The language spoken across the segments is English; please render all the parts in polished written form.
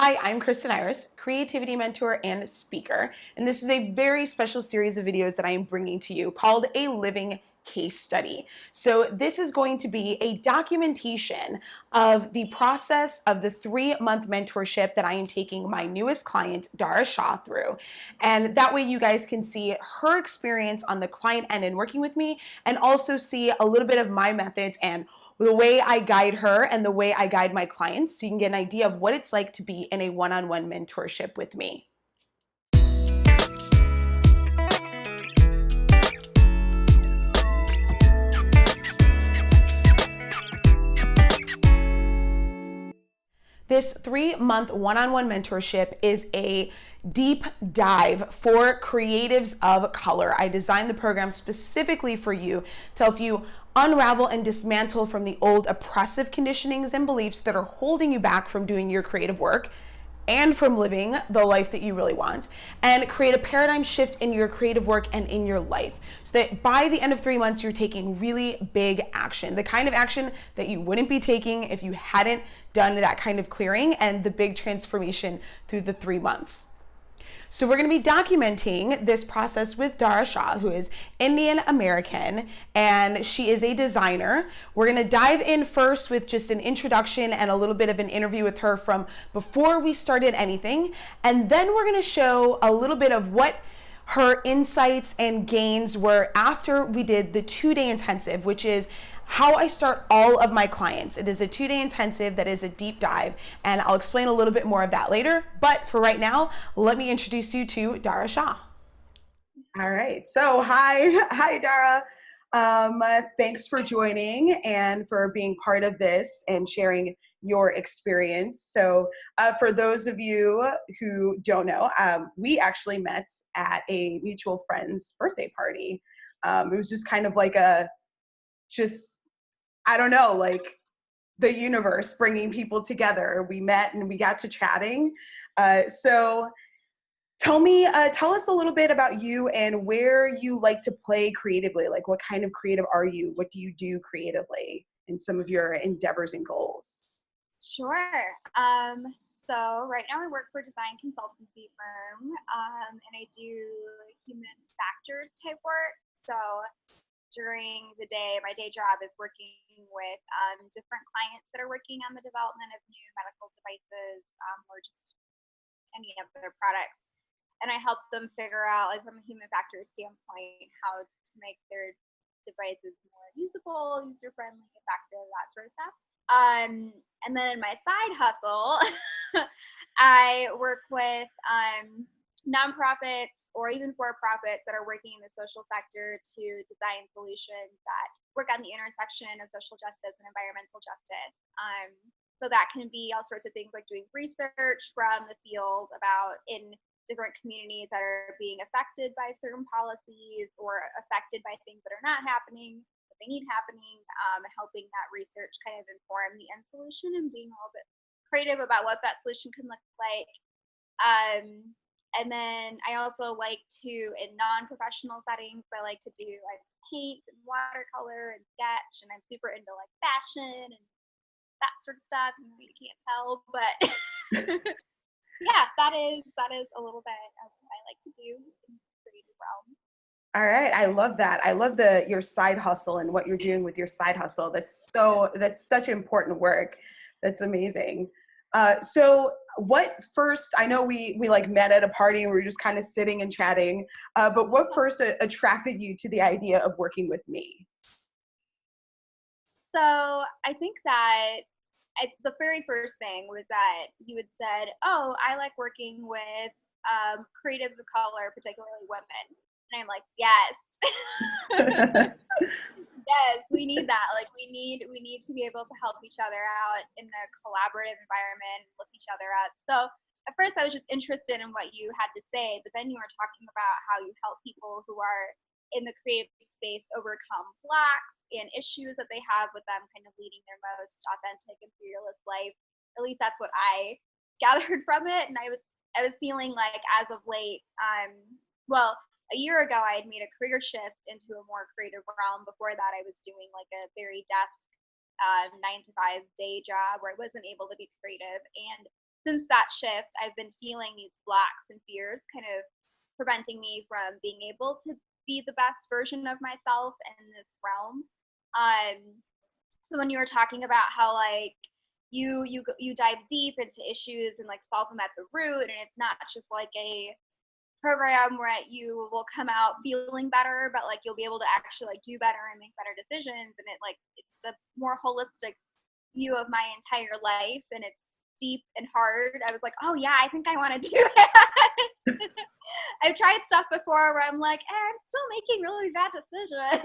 Hi, I'm Kristen Iris, creativity mentor and speaker, and this is a very special series of videos that I am bringing to you called A Living Case Study. So this is going to be a documentation of the process of the 3-month mentorship that I am taking my newest client, Dhara Shah, through. And that way you guys can see her experience on the client end in working with me, and also see a little bit of my methods and the way I guide her and the way I guide my clients, so you can get an idea of what it's like to be in a one-on-one mentorship with me. This 3-month one-on-one mentorship is a deep dive for creatives of color. I designed the program specifically for you to help you unravel and dismantle from the old oppressive conditionings and beliefs that are holding you back from doing your creative work and from living the life that you really want, and create a paradigm shift in your creative work and in your life, so that by the end of 3 months, you're taking really big action, the kind of action that you wouldn't be taking if you hadn't done that kind of clearing and the big transformation through the 3 months. So we're going to be documenting this process with Dhara Shah, who is Indian American, and she is a designer. We're going to dive in first with just an introduction and a little bit of an interview with her from before we started anything. And then we're going to show a little bit of what her insights and gains were after we did the 2-day intensive, which is how I start all of my clients. It is a 2-day intensive that is a deep dive, and I'll explain a little bit more of that later. But for right now, let me introduce you to Dhara Shah. All right. So hi, Dhara. Thanks for joining and for being part of this and sharing your experience. So for those of you who don't know, we actually met at a mutual friend's birthday party. It was just kind of like I don't know, like the universe bringing people together. We met and we got to chatting. So tell us a little bit about you and where you like to play creatively. Like, what kind of creative are you? What do you do creatively in some of your endeavors and goals? Sure. So right now I work for a design consultancy firm, and I do human factors type work. So during the day, my day job is working with different clients that are working on the development of new medical devices, or just any of their products. And I help them figure out, like from a human factors standpoint, how to make their devices more usable, user friendly, effective, that sort of stuff. And then in my side hustle, I work with nonprofits or even for-profits that are working in the social sector to design solutions that work on the intersection of social justice and environmental justice. So that can be all sorts of things like doing research from the field about in different communities that are being affected by certain policies or affected by things that are not happening, that they need happening, and helping that research kind of inform the end solution and being a little bit creative about what that solution can look like. And then I also like to, in non-professional settings, I like to paint and watercolor and sketch, and I'm super into like fashion and that sort of stuff. You can't tell, but yeah, that is a little bit of what I like to do in the creative realm. All right, I love that. I love your side hustle and what you're doing with your side hustle. That's such important work. That's amazing. So what first, I know we like met at a party and we were just kind of sitting and chatting, but what first attracted you to the idea of working with me? So I think that the very first thing was that you had said, "Oh, I like working with creatives of color, particularly women," and I'm like, "Yes." Yes, we need that. Like we need to be able to help each other out in a collaborative environment, lift each other up. So at first I was just interested in what you had to say, but then you were talking about how you help people who are in the creative space overcome blocks and issues that they have with them kind of leading their most authentic and fearless life. At least that's what I gathered from it. And I was feeling like as of late, well, a year ago I had made a career shift into a more creative realm. Before that I was doing like a very desk 9 to 5 day job where I wasn't able to be creative. And since that shift, I've been feeling these blocks and fears kind of preventing me from being able to be the best version of myself in this realm. So when you were talking about how like you dive deep into issues and like solve them at the root, and it's not just like a program where you will come out feeling better, but like you'll be able to actually like do better and make better decisions, and it's a more holistic view of my entire life, and it's deep and hard. I was like, oh yeah, I think I want to do that. I've tried stuff before where I'm like, I'm still making really bad decisions.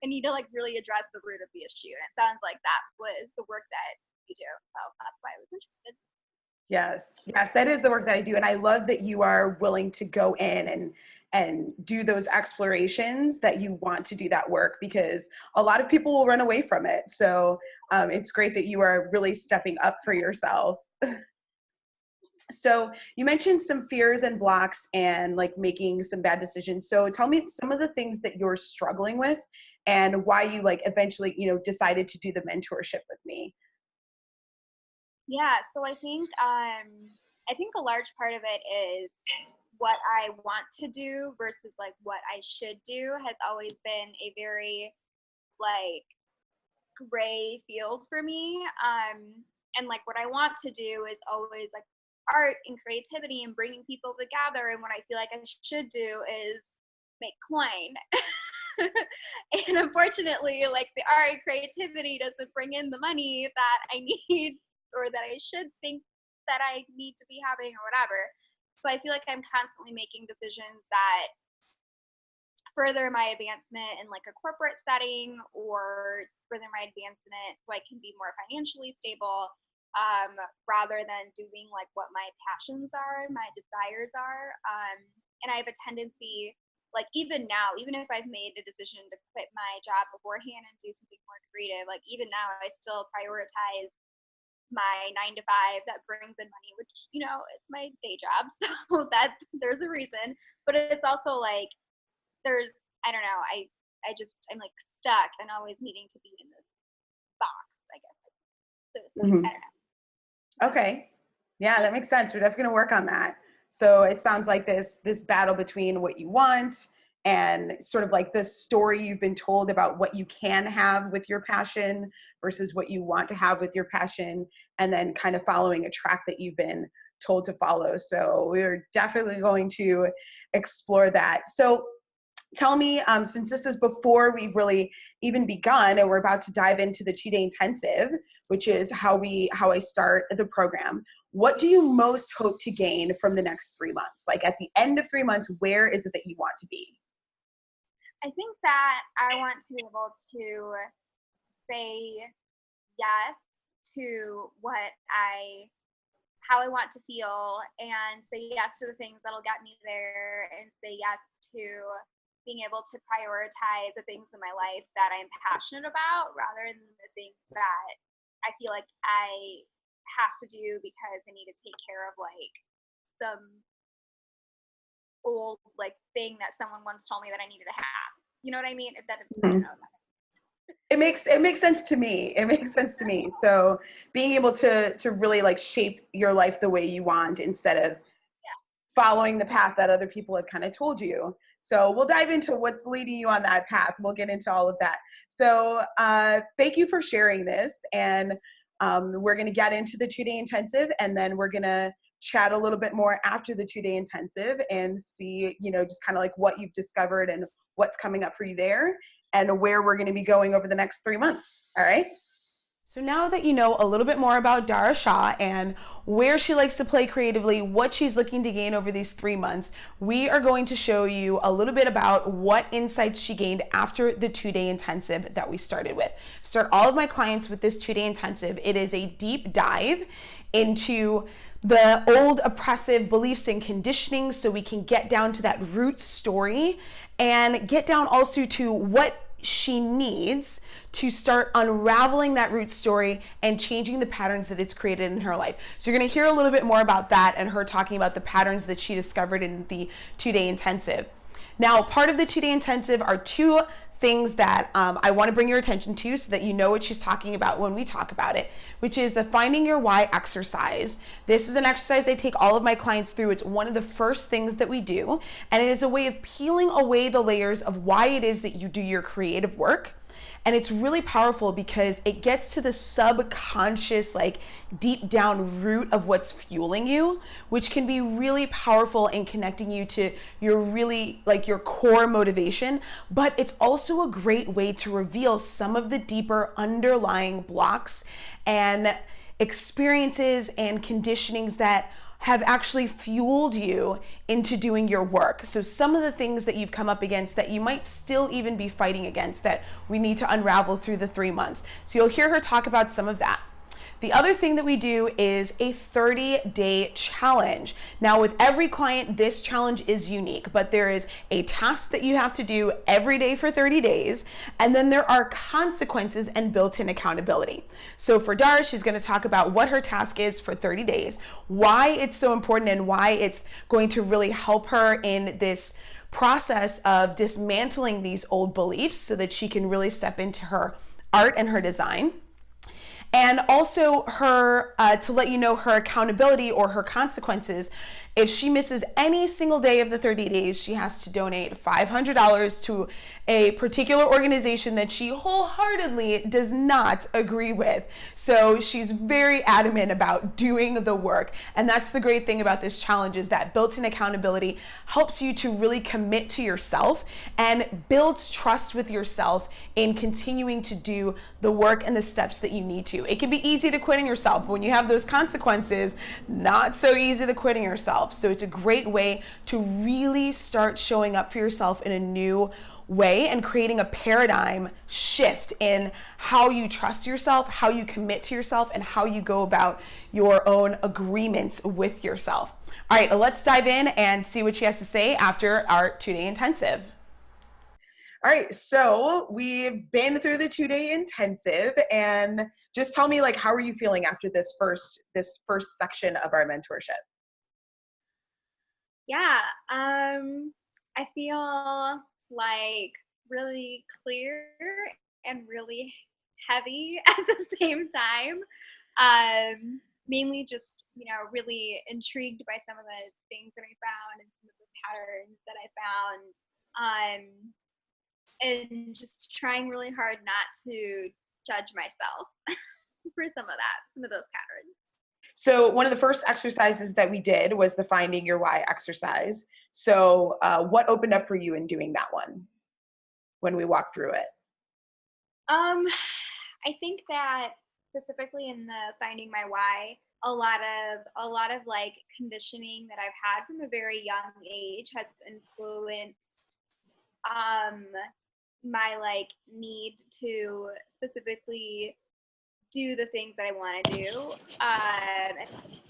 I need to like really address the root of the issue, and it sounds like that was the work that you do, so that's why I was interested. Yes, that is the work that I do. And I love that you are willing to go in and do those explorations, that you want to do that work, because a lot of people will run away from it. So it's great that you are really stepping up for yourself. So you mentioned some fears and blocks and like making some bad decisions. So tell me some of the things that you're struggling with and why you like eventually, decided to do the mentorship with me. Yeah, so I think a large part of it is what I want to do versus like what I should do has always been a very like gray field for me. And like what I want to do is always like art and creativity and bringing people together. And what I feel like I should do is make coin. And unfortunately, like the art and creativity doesn't bring in the money that I need or that I should think that I need to be having or whatever. So I feel like I'm constantly making decisions that further my advancement in like a corporate setting or further my advancement so I can be more financially stable, rather than doing like what my passions are, my desires are. And I have a tendency, like even now, even if I've made a decision to quit my job beforehand and do something more creative, like even now I still prioritize my 9 to 5 that brings in money, which it's my day job, so that there's a reason. But it's also like there's I don't know, I'm like stuck and always needing to be in this box, I guess, so to speak. Mhm. I don't know. Okay. Yeah, that makes sense. We're definitely going to work on that. So it sounds like this battle between what you want and sort of like the story you've been told about what you can have with your passion versus what you want to have with your passion, and then kind of following a track that you've been told to follow. So we're definitely going to explore that. So tell me, since this is before we've really even begun and we're about to dive into the 2-day intensive, which is how I start the program, what do you most hope to gain from the next 3 months? Like at the end of 3 months, where is it that you want to be? I think that I want to be able to say yes to how I want to feel, and say yes to the things that'll get me there, and say yes to being able to prioritize the things in my life that I'm passionate about rather than the things that I feel like I have to do because I need to take care of like some old like thing that someone once told me that I needed to have. You know what I mean? I don't know. It makes sense to me. It makes sense to me. So being able to really like shape your life the way you want instead of following the path that other people have kind of told you. So we'll dive into what's leading you on that path. We'll get into all of that. So thank you for sharing this. And we're going to get into the 2-day intensive, and then we're going to chat a little bit more after the 2-day intensive and see, just kind of like what you've discovered and what's coming up for you there and where we're going to be going over the next 3 months. All right. So now that you know a little bit more about Dhara Shah and where she likes to play creatively, what she's looking to gain over these 3 months, we are going to show you a little bit about what insights she gained after the 2-day intensive that we started with. Start all of my clients with this 2-day intensive. It is a deep dive into the old oppressive beliefs and conditioning so we can get down to that root story and get down also to what she needs to start unraveling that root story and changing the patterns that it's created in her life. So you're going to hear a little bit more about that and her talking about the patterns that she discovered in the 2-day intensive. Now, part of the 2-day intensive are 2 things that I want to bring your attention to so that you know what she's talking about when we talk about it, which is the Finding Your Why exercise. This is an exercise I take all of my clients through. It's one of the first things that we do, and it is a way of peeling away the layers of why it is that you do your creative work. And it's really powerful because it gets to the subconscious, like deep down root of what's fueling you, which can be really powerful in connecting you to your really like your core motivation. But it's also a great way to reveal some of the deeper underlying blocks and experiences and conditionings that have actually fueled you into doing your work. So some of the things that you've come up against that you might still even be fighting against that we need to unravel through the 3 months. So you'll hear her talk about some of that. The other thing that we do is a 30-day challenge. Now with every client, this challenge is unique, but there is a task that you have to do every day for 30 days, and then there are consequences and built-in accountability. So for Dhara, she's gonna talk about what her task is for 30 days, why it's so important and why it's going to really help her in this process of dismantling these old beliefs so that she can really step into her art and her design. And also her, to let you know her accountability or her consequences. If she misses any single day of the 30 days, she has to donate $500 to a particular organization that she wholeheartedly does not agree with. So she's very adamant about doing the work. And that's the great thing about this challenge is that built-in accountability helps you to really commit to yourself and builds trust with yourself in continuing to do the work and the steps that you need to. It can be easy to quitting yourself, but when you have those consequences, not so easy to quitting yourself. So it's a great way to really start showing up for yourself in a new way and creating a paradigm shift in how you trust yourself, how you commit to yourself, and how you go about your own agreements with yourself. All right, let's dive in and see what she has to say after our 2-day intensive. All right, so we've been through the 2-day intensive, and just tell me, like, how are you feeling after this first section of our mentorship? Yeah, I feel like really clear and really heavy at the same time. Mainly just, really intrigued by some of the things that I found and some of the patterns that I found. And just trying really hard not to judge myself for some of those patterns. So one of the first exercises that we did was the Finding Your Why exercise. So what opened up for you in doing that one when we walked through it? I think that specifically in the Finding My Why, a lot of like conditioning that I've had from a very young age has influenced um my like need to specifically do the things that I want to do, and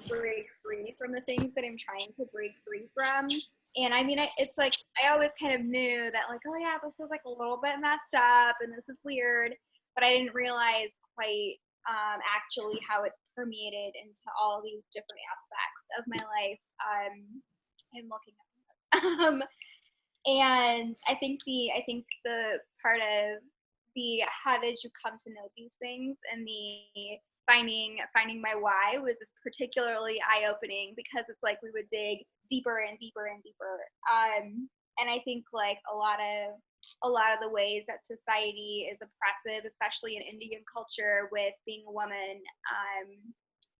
break free from the things that I'm trying to break free from. And I mean, it's like I always kind of knew that, like, oh yeah, this is like a little bit messed up, and this is weird, but I didn't realize quite actually how it's permeated into all these different aspects of my life. I'm looking at and I think the part of the how did you come to know these things and the finding my why was this particularly eye opening because it's like we would dig deeper and deeper and deeper. And I think like a lot of the ways that society is oppressive, especially in Indian culture, with being a woman,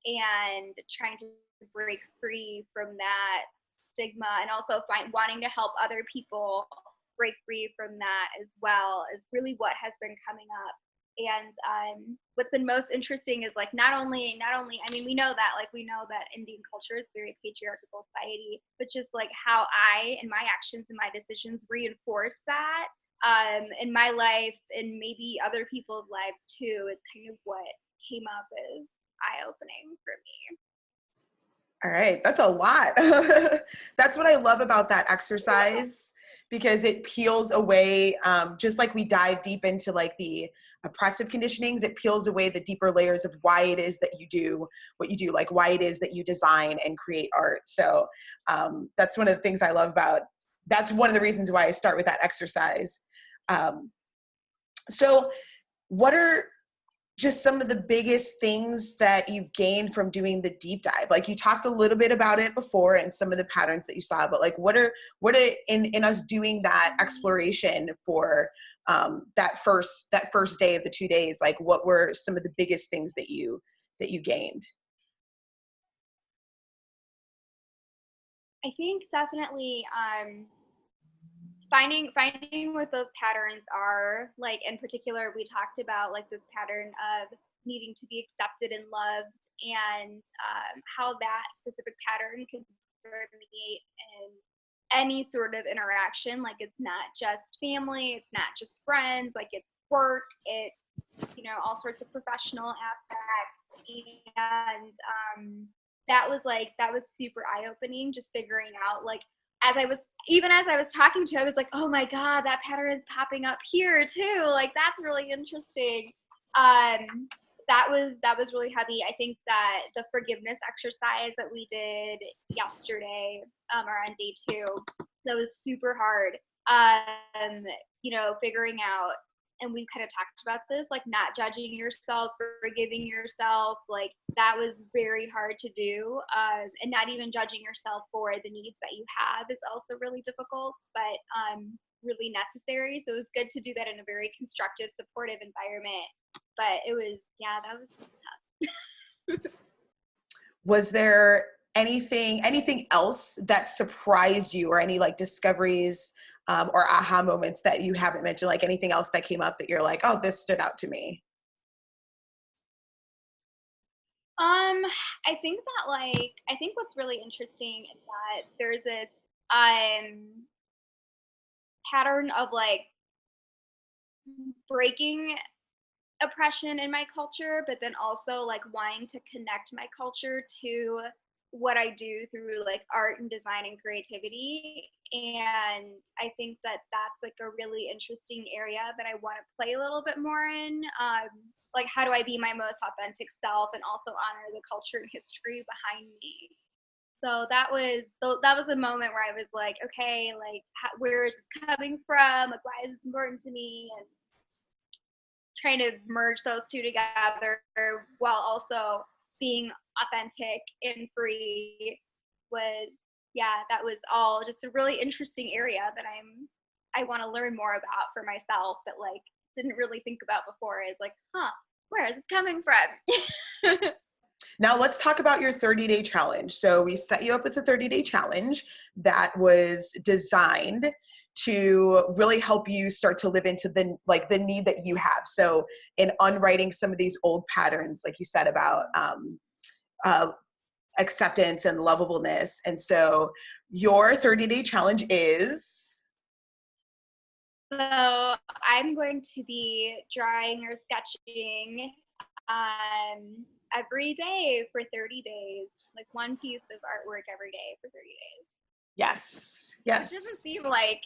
and trying to break free from that stigma, and also wanting to help other people break free from that as well, is really what has been coming up. And what's been most interesting is like not only I mean we know that Indian culture is a very patriarchal society, but just like how I and my actions and my decisions reinforce that in my life and maybe other people's lives too, is kind of what came up as eye opening for me. All right, that's a lot. That's what I love about that exercise because it peels away, just like we dive deep into like the oppressive conditionings, it peels away the deeper layers of why it is that you do what you do, like why it is that you design and create art. So that's one of the things I love about, that's one of the reasons why I start with that exercise. So what are just some of the biggest things that you've gained from doing the deep dive? Like you talked a little bit about it before and some of the patterns that you saw, but like what are in us doing that exploration for that first day of the 2 days, like what were some of the biggest things that you gained? I think definitely finding what those patterns are. Like in particular, we talked about like this pattern of needing to be accepted and loved, and how that specific pattern can permeate in any sort of interaction. Like it's not just family, it's not just friends, like it's work, it's, you know, all sorts of professional aspects. And that was super eye-opening, just figuring out like as I was talking to you, I was like, oh my God, that pattern is popping up here too. Like that's really interesting. That was really heavy. I think that the forgiveness exercise that we did yesterday, or on day 2, that was super hard. You know, figuring out, and we kind of talked about this, like not judging yourself, forgiving yourself, like that was very hard to do. And not even judging yourself for the needs that you have is also really difficult, but really necessary. So it was good to do that in a very constructive, supportive environment. But it was, yeah, that was really tough. Was there anything else that surprised you, or any like discoveries or aha moments that you haven't mentioned, like anything else that came up that you're like, oh, this stood out to me? I think what's really interesting is that there's this pattern of like breaking oppression in my culture, but then also like wanting to connect my culture to what I do through like art and design and creativity. And I think that that's like a really interesting area that I want to play a little bit more in. Like, how do I be my most authentic self and also honor the culture and history behind me? So that was the moment where I was like, okay, like where is this coming from? Like, why is this important to me? And trying to merge those two together while also being authentic and free was, yeah, that was all just a really interesting area that I want to learn more about for myself, that like didn't really think about before. Is like, where is this coming from? Now let's talk about your 30-day challenge. So we set you up with a 30-day challenge that was designed to really help you start to live into the need that you have. So in unwriting some of these old patterns, like you said, about acceptance and lovableness. And so your 30-day challenge is? So I'm going to be drawing or sketching every day for 30 days, like one piece of artwork every day for 30 days. Yes. It doesn't seem like,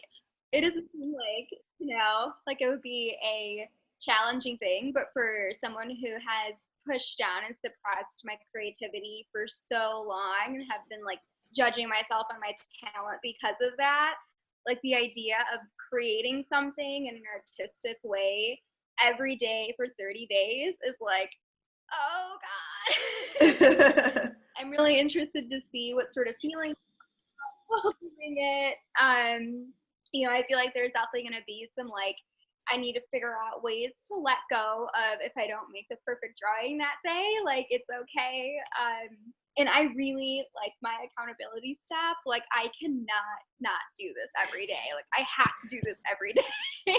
you know, like it would be a challenging thing, but for someone who has pushed down and suppressed my creativity for so long and have been like judging myself on my talent because of that, like the idea of creating something in an artistic way every day for 30 days is like, oh God. I'm really interested to see what sort of feelings while doing it. You know, I feel like there's definitely going to be some like, I need to figure out ways to let go of if I don't make the perfect drawing that day. Like, it's okay. And I really like my accountability stuff. Like, I cannot not do this every day. Like, I have to do this every day.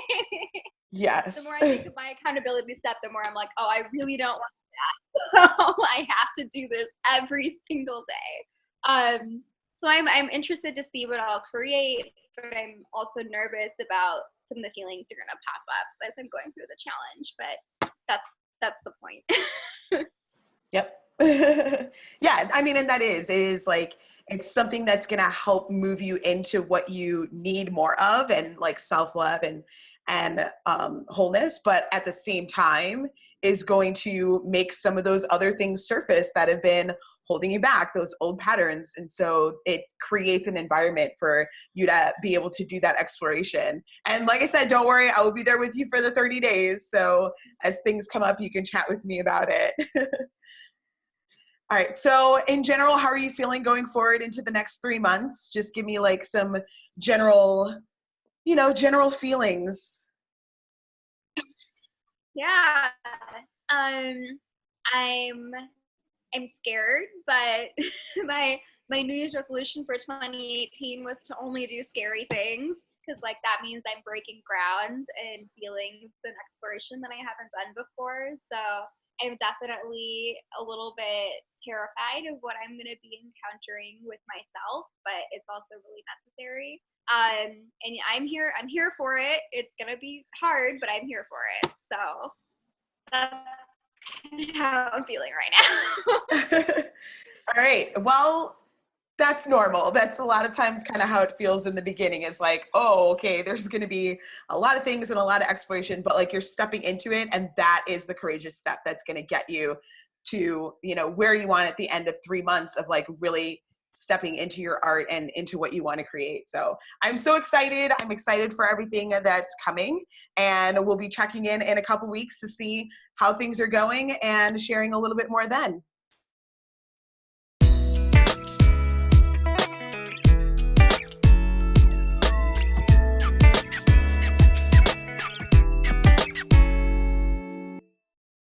Yes. The more I think of my accountability step, the more I'm like, oh, I really don't want that. So I have to do this every single day. So I'm interested to see what I'll create, but I'm also nervous about some of the feelings are going to pop up as I'm going through the challenge. But that's the point. Yep. Yeah, I mean, and it is like, it's something that's going to help move you into what you need more of, and like self-love and wholeness, but at the same time is going to make some of those other things surface that have been holding you back, those old patterns. And so it creates an environment for you to be able to do that exploration. And like I said, don't worry, I will be there with you for the 30 days. So as things come up, you can chat with me about it. All right. So in general, how are you feeling going forward into the next 3 months? Just give me like some general, general feelings. Yeah. I'm scared, but my New Year's resolution for 2018 was to only do scary things, because like that means I'm breaking ground and feelings and exploration that I haven't done before. So I'm definitely a little bit terrified of what I'm going to be encountering with myself, but it's also really necessary. And I'm here for it. It's going to be hard, but I'm here for it. So that's how I'm feeling right now. All right. Well, that's normal. That's a lot of times kind of how it feels in the beginning, is like, oh, okay, there's going to be a lot of things and a lot of exploration, but like you're stepping into it. And that is the courageous step that's going to get you to, where you want at the end of 3 months of like really stepping into your art and into what you want to create. So I'm so excited. I'm excited for everything that's coming, and we'll be checking in a couple weeks to see how things are going and sharing a little bit more then.